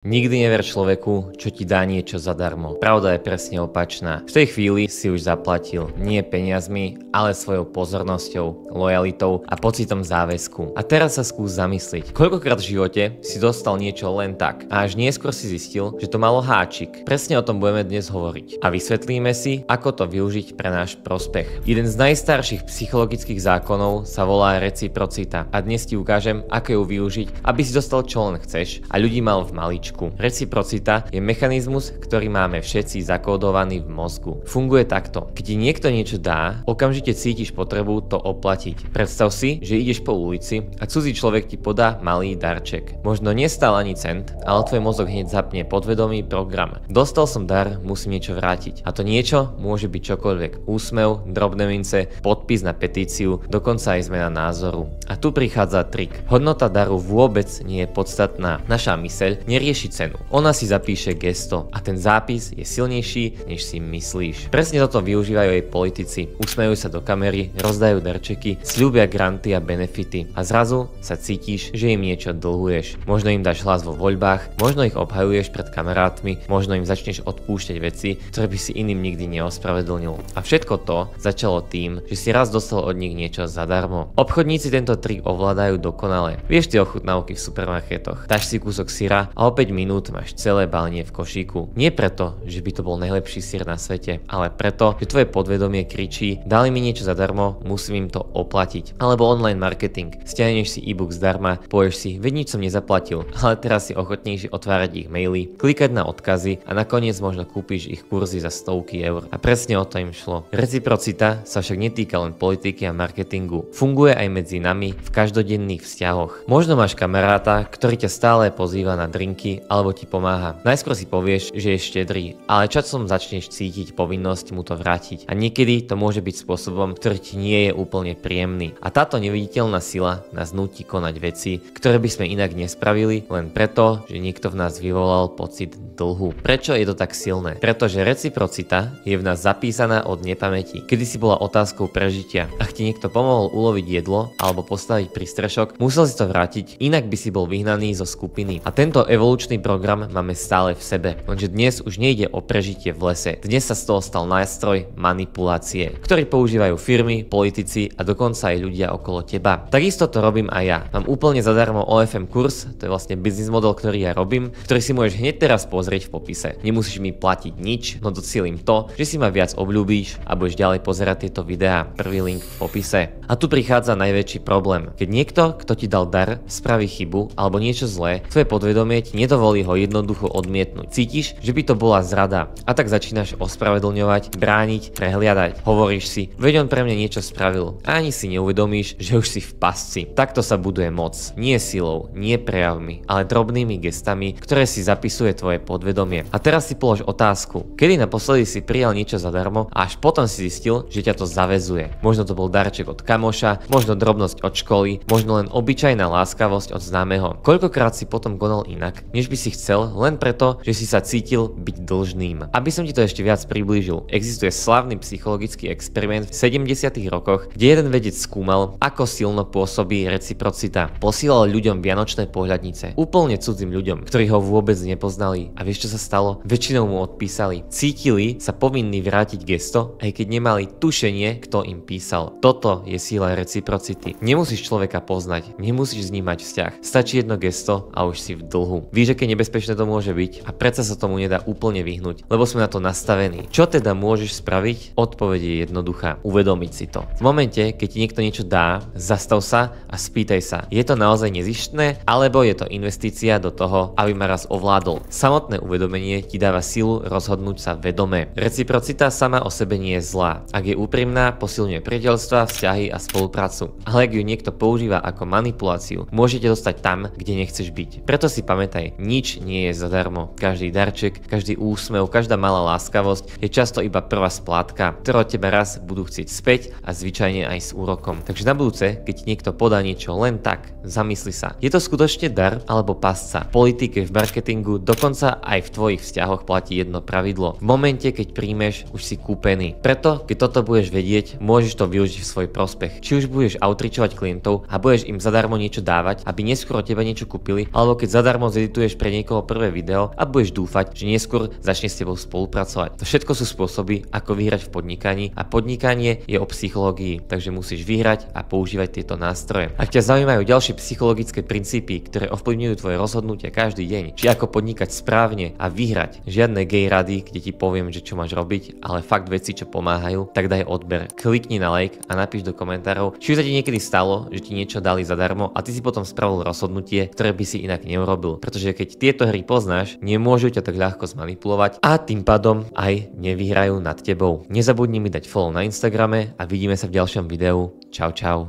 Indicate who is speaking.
Speaker 1: Nikdy never človeku, čo ti dá niečo zadarmo. Pravda je presne opačná. V tej chvíli si už zaplatil nie peniazmi, ale svojou pozornosťou, lojalitou a pocitom záväzku. A teraz sa skús zamyslieť, koľkokrát v živote si dostal niečo len tak a až neskôr si zistil, že to malo háčik. Presne o tom budeme dnes hovoriť. A vysvetlíme si, ako to využiť pre náš prospech. Jeden z najstarších psychologických zákonov sa volá reciprocita. A dnes ti ukážem, ako ju využiť, aby si dostal čo len chceš a ľudí mal v maličku. Reciprocita je mechanizmus, ktorý máme všetci zakódovaný v mozgu. Funguje takto. Keď ti niekto niečo dá, okamžite cítiš potrebu to oplatiť. Predstav si, že ideš po ulici a cudzí človek ti podá malý darček. Možno nestál ani cent, ale tvoj mozog hneď zapne podvedomý program. Dostal som dar, musím niečo vrátiť. A to niečo môže byť čokoľvek. Úsmev, drobné mince, podpis na petíciu, dokonca aj zmena názoru. A tu prichádza trik. Hodnota daru vôbec nie je podstatná. Naša myseľ nerieši cenu. Ona si zapíše gesto a ten zápis je silnejší, než si myslíš. Presne toto využívajú aj politici. Usmejú sa do kamery, rozdajú darčeky, sľúbia granty a benefity a zrazu sa cítiš, že im niečo dlhuješ. Možno im dáš hlas vo voľbách, možno ich obhajuješ pred kamarátmi, možno im začneš odpúšťať veci, ktoré by si iným nikdy neospravedlnil. A všetko to začalo tým, že si raz dostal od nich niečo zadarmo. Obchodníci tento trik ovládajú dokonale. Vieš tie ochutnávky v supermarketoch. Dáš si kúsok syra a o 5 minút máš celé balenie v košíku. Nie preto, že by to bol najlepší syr na svete, ale preto, že tvoje podvedomie kričí: dali mi niečo zadarmo, musím im to oplatiť. Alebo online marketing. Stiahneš si e-book zdarma, povieš si: veď nič som nezaplatil, ale teraz si ochotnejší otvárať ich maily, klikať na odkazy a nakoniec možno kúpiš ich kurzy za stovky eur. A presne o to im šlo. Reciprocita sa však netýka len politiky a marketingu. Funguje aj medzi nami v každodenných vzťahoch. Možno máš kamaráta, ktorý ťa stále pozýva na drinky alebo ti pomáha. Najskôr si povieš, že je štedrý, ale časom začneš cítiť povinnosť mu to vrátiť. A niekedy to môže byť spôsobom, ktorý ti nie je úplne príjemný. A táto neviditeľná sila nás núti konať veci, ktoré by sme inak nespravili, len preto, že niekto v nás vyvolal pocit dlhu. Prečo je to tak silné? Pretože reciprocita je v nás zapísaná od nepamäti. Kedy si bola otázkou prežitia. Ak ti niekto pomohol uloviť jedlo alebo postaviť prístrešok, musel si to vrátiť, inak by si bol vyhnaný zo skupiny. A tento evolučný program máme stále v sebe. Lenže dnes už nejde o prežitie v lese. Dnes sa z toho stal nástroj manipulácie, ktorý používajú firmy, politici a dokonca aj ľudia okolo teba. Takisto to robím aj ja. Mám úplne zadarmo OFM kurz, to je vlastne biznis model, ktorý ja robím, ktorý si môžeš hneď teraz pozrieť v popise. Nemusíš mi platiť nič, no docielim to, že si ma viac obľúbíš a budeš ďalej pozerať tieto videá. Prvý link v popise. A tu prichádza najväčší problém. Keď niekto, kto ti dal dar, spraví chybu alebo niečo zlé, tvoje podvedomie ti nedovolí ho jednoducho odmietnúť. Cítiš, že by to bola zrada a tak začínaš ospravedlňovať, brániť, prehliadať. Hovoríš si: veď on pre mňa niečo spravil. A ani si neuvedomíš, že už si v pasci. Takto sa buduje moc. Nie silou, nie prejavmi, ale drobnými gestami, ktoré si zapisuje tvoje podvedomie. A teraz si polož otázku: kedy naposledy si prijal niečo zadarmo a až potom si zistil, že ťa to zaväzuje. Možno to bol darček od kamoša, možno drobnosť od školy, možno len obyčajná láskavosť od známeho. Koľkokrát si potom konal inak, než by si chcel, len preto, že si sa cítil byť dlžným. Aby som ti to ešte viac priblížil, existuje slávny psychologický experiment v 70. rokoch, kde jeden vedec skúmal, ako silno pôsobí reciprocita. Posílal ľuďom vianočné pohľadnice, úplne cudzým ľuďom, ktorí ho vôbec nepoznali. A vieš, čo sa stalo? Väčšinou mu odpísali. Cítili sa povinní vrátiť gesto, aj keď nemali tušenie, kto im písal. Toto je sila reciprocity. Nemusíš človeka poznať, nemusíš s ním mať vzťah. Stačí jedno gesto a už si v dlhu. Víš, aké nebezpečné to môže byť, a predsa sa tomu nedá úplne vyhnúť, lebo sme na to nastavení. Čo teda môžeš spraviť? Odpoveď je jednoduchá. Uvedomiť si to. V momente, keď ti niekto niečo dá, zastav sa a spýtaj sa: je to naozaj nezištné, alebo je to investícia do toho, aby ma raz ovládol? Samotné uvedomenie ti dáva silu rozhodnúť sa vedome. Reciprocita sama o sebe nie je zlá. Ak je úprimná, posilňuje priateľstva, vzťahy a spoluprácu. Ale ak ju niekto používa ako manipuláciu, môžete dostať tam, kde nechceš byť. Preto si pamätaj, nič nie je zadarmo. Každý darček, každý úsmev, každá malá láskavosť je často iba prvá splátka, ktorú od teba raz budú chcieť späť, a zvyčajne aj s úrokom. Takže na budúce, keď ti niekto podá niečo len tak, zamysli sa: je to skutočne dar alebo pasca? V politike, v marketingu, dokonca aj v tvojich vzťahoch platí jedno pravidlo: v momente, keď príjmeš, už si kúpený. Preto, keď toto budeš vedieť, môžeš to využiť v svoj prospech. Či už budeš outreachovať klientov a budeš im zadarmo niečo dávať, aby neskôr od teba niečo kúpili, alebo keď zadarmo zedituješ sleduješ pre niekoho prvé video a budeš dúfať, že neskôr začne s tebou spolupracovať. To všetko sú spôsoby, ako vyhrať v podnikaní a podnikanie je o psychológii, takže musíš vyhrať a používať tieto nástroje. Ak ťa zaujímajú ďalšie psychologické princípy, ktoré ovplyvňujú tvoje rozhodnutia každý deň, či ako podnikať správne a vyhrať, žiadne gay rady, kde ti poviem, že čo máš robiť, ale fakt veci, čo pomáhajú, tak daj odber. Klikni na like a napíš do komentárov, či už sa ti niekedy stalo, že ti niečo dali zadarmo a ty si potom spravil rozhodnutie, ktoré by si inak neurobil. Pretože keď tieto hry poznáš, nemôžu ťa tak ľahko zmanipulovať a tým pádom aj nevyhrajú nad tebou. Nezabudni mi dať follow na Instagrame a vidíme sa v ďalšom videu. Čau čau.